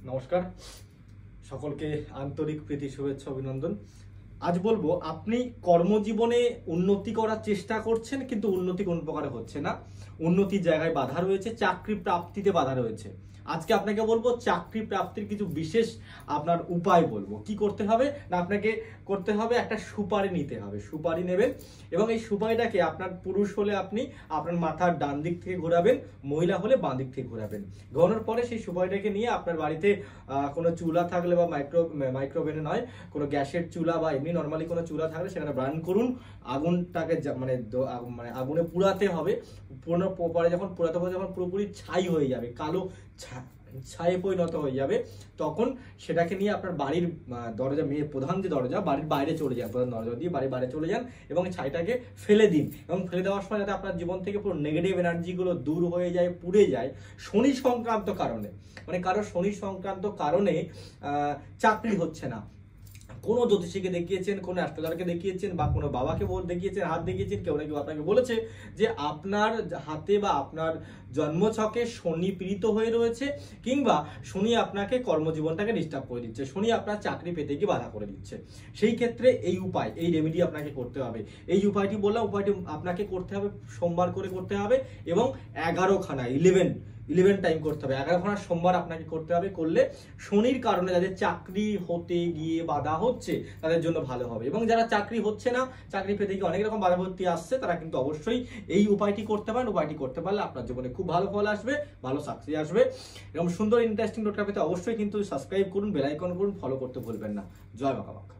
নমস্কার, সকলকে আন্তরিক প্রীতি শুভেচ্ছা অভিনন্দন। আজ বলবো, আপনি কর্মজীবনে উন্নতি করার চেষ্টা করছেন কিন্তু উন্নতি কোন প্রকারে হচ্ছে না, উন্নতির জায়গায় বাধা রয়েছে, চাকরি প্রাপ্তিতে বাধা রয়েছে। আজকে আপনাকে বলবো চাকরি প্রাপ্তির কিছু বিশেষ আপনার উপায় বলবো। কি করতে হবে না, আপনাকে করতে হবে একটা সুপারি নিতে হবে। সুপারি নেবেন এবং এই সুপারিটাকে আপনার পুরুষ হলে আপনি আপনার মাথার ডান দিক থেকে ঘোরাবেন, মহিলা হলে বাঁ দিক থেকে ঘোরাবেন। ঘোরানোর পরে সেই সুপারিটাকে নিয়ে আপনার বাড়িতে কোনো চুলা থাকলে বা মাইক্রোওভেনে নয়, কোনো গ্যাসের চুলা বা এমনি নর্মালি কোনো চুলা থাকলে সেখানে বার্ন করুন। আগুনটাকে মানে আগুনে পুড়াতে হবে। পরে যখন পুড়াতে হবে, যখন পুরোপুরি ছাই হয়ে যাবে, কালো ছায়ে পরিণত হয়ে যাবে, তখন সেটাকে নিয়ে আপনার বাড়ির দরজা, প্রধান যে দরজা, বাড়ির বাইরে চলে যান, প্রধান দরজা দিয়ে বাড়ির বাইরে চলে যান এবং ছাইটাকে ফেলে দিন। এবং ফেলে দেওয়ার সময় যাতে আপনার জীবন থেকে পুরো নেগেটিভ এনার্জিগুলো দূর হয়ে যায়, পুড়ে যায়। শনি সংক্রান্ত কারণে, মানে কারো শনি সংক্রান্ত কারণে চাকরি হচ্ছে না, কোনো জ্যোতিষীকে দেখিয়েছেন, কোনো অ্যাস্ট্রোলজারকে দেখিয়েছেন বা কোনো বাবাকে দেখিয়েছেন, হাত দেখিয়েছেন, কেউ না কেউ আপনাকে বলেছে যে আপনার হাতে বা আপনার জন্মছকে শনি পীড়িত হয়ে রয়েছে, কিংবা শনি আপনাকে কর্মজীবনটাকে ডিস্টার্ব করে দিচ্ছে, শনি আপনার চাকরি পেতে গিয়ে বাধা করে দিচ্ছে। সেই ক্ষেত্রে এই উপায়, এই রেমেডি আপনাকে করতে হবে। এই উপায়টি বললাম, উপায়টি আপনাকে করতে হবে, সোমবার করে করতে হবে এবং 11খানা 11 টাইম করতে হবে। 11খানা সোমবার আপনাকে করতে হবে। করলে শনির কারণে যাদের চাকরি হতে গিয়ে বাধা হচ্ছে তাদের জন্য ভালো হবে। এবং যারা চাকরি হচ্ছে না, চাকরি পেতে গিয়ে অনেক রকম বাধাবিপত্তি আসছে, তারা কিন্তু অবশ্যই এই উপায়টি করতে পারেন। উপায়টি করতে পারলে আপনার জীবনে খুব ভালো ফল আসবে, ভালো সাকসেস আসবে। এবং সুন্দর ইন্টারেস্টিং টোটকা পেতে অবশ্যই কিন্তু সাবস্ক্রাইব করুন, বেল আইকন করুন, ফলো করতে ভুলবেন না। জয় মা কামাখ্যা।